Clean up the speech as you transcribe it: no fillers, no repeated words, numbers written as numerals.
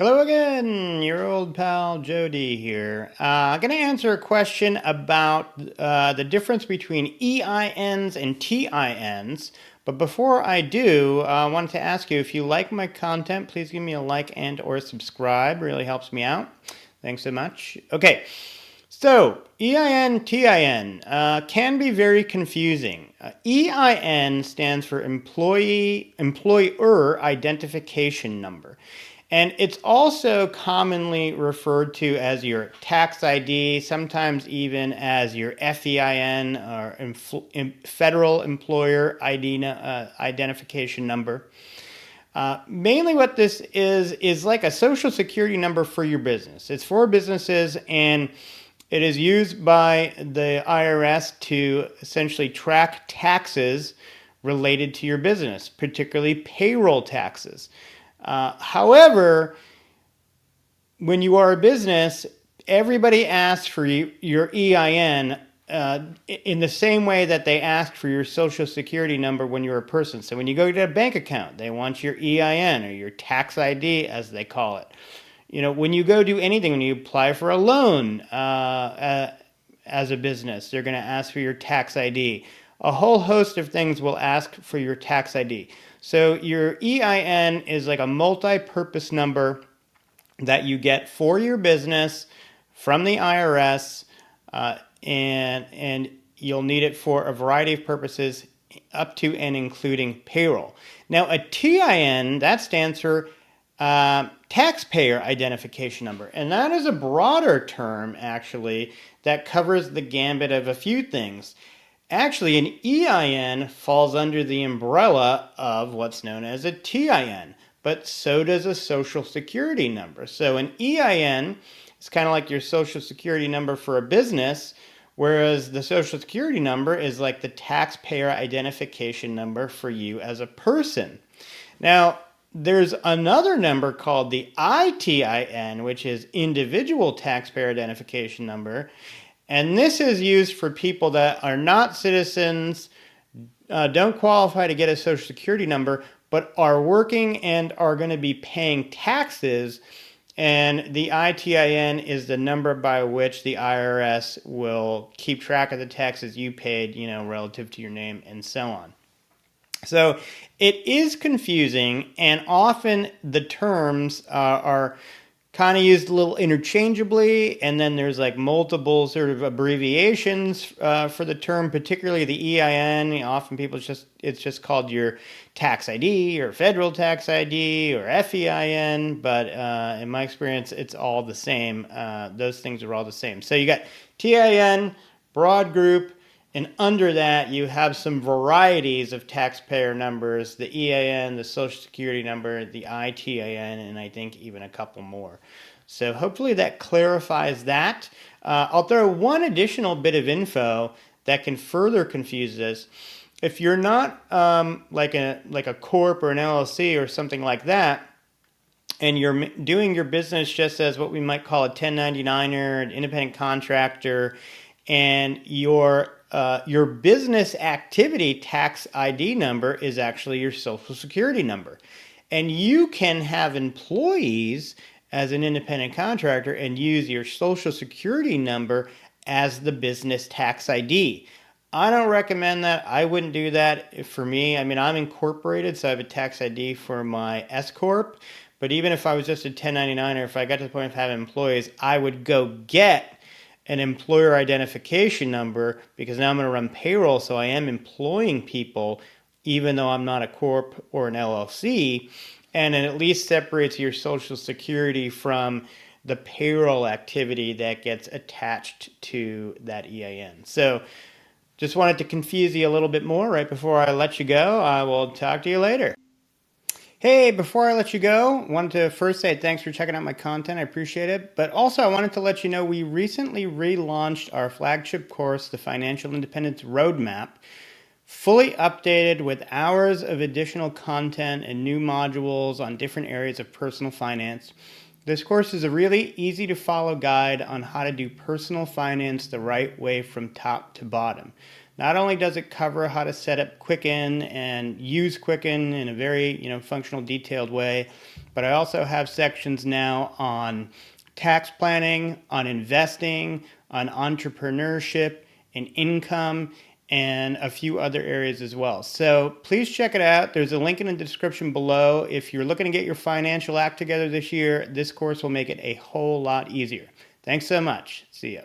Hello again, your old pal Jody here. I'm going to answer a question about the difference between EINs and TINs. But before I do, I wanted to ask you if you like my content, please give me a like and or subscribe. It really helps me out. Thanks so much. Okay, so EIN, TIN can be very confusing. EIN stands for Employer Identification Number. And it's also commonly referred to as your tax ID, sometimes even as your FEIN or Federal Employer Identification Number. Mainly what this is like a social security number for your business. It's for businesses, and it is used by the IRS to essentially track taxes related to your business, particularly payroll taxes. However, when you are a business, everybody asks for your EIN in the same way that they ask for your social security number when you're a person. So when you go to a bank account, they want your EIN or your tax ID, as they call it. You know, when you go do anything, when you apply for a loan as a business, they're going to ask for your tax ID. A whole host of things will ask for your tax ID. So your EIN is like a multi-purpose number that you get for your business from the IRS, and you'll need it for a variety of purposes up to and including payroll. Now a TIN, that stands for taxpayer identification number, and that is a broader term actually that covers the gambit of a few things. Actually, an EIN falls under the umbrella of what's known as a TIN, but so does a social security number. So an EIN is kind of like your social security number for a business, whereas the social security number is like the taxpayer identification number for you as a person. Now, there's another number called the ITIN, which is individual taxpayer identification number. And this is used for people that are not citizens, don't qualify to get a social security number, but are working and are going to be paying taxes. And the ITIN is the number by which the IRS will keep track of the taxes you paid, you know, relative to your name and so on. So it is confusing, and often the terms are kind of used a little interchangeably, and then there's like multiple sort of abbreviations for the term, particularly the EIN. Often people it's just called your tax ID or federal tax ID or FEIN, but in my experience, it's all the same. Those things are all the same. So you got TIN, broad group, and under that, you have some varieties of taxpayer numbers, the EIN, the Social Security number, the ITIN, and I think even a couple more. So hopefully that clarifies that. I'll throw one additional bit of info that can further confuse this. If you're not like a corp or an LLC or something like that, and you're doing your business just as what we might call a 1099er, an independent contractor, and your business activity tax ID number is actually your social security number. And you can have employees as an independent contractor and use your social security number as the business tax ID. I don't recommend that. I wouldn't do that for me. I mean, I'm incorporated, so I have a tax ID for my S Corp. But even if I was just a 1099er, if I got to the point of having employees, I would go get an employer identification number, because now I'm going to run payroll, so I am employing people even though I'm not a corp or an LLC, and it at least separates your social security from the payroll activity that gets attached to that EIN. So just wanted to confuse you a little bit more right before I let you go. I will talk to you later. Hey, before I let you go, I wanted to first say thanks for checking out my content. I appreciate it. But also I wanted to let you know we recently relaunched our flagship course, the Financial Independence Roadmap, fully updated with hours of additional content and new modules on different areas of personal finance. This course is a really easy to follow guide on how to do personal finance the right way from top to bottom. Not only does it cover how to set up Quicken and use Quicken in a very functional, detailed way, but I also have sections now on tax planning, on investing, on entrepreneurship and income, and a few other areas as well. So please check it out. There's a link in the description below. If you're looking to get your financial act together this year, this course will make it a whole lot easier. Thanks so much. See ya.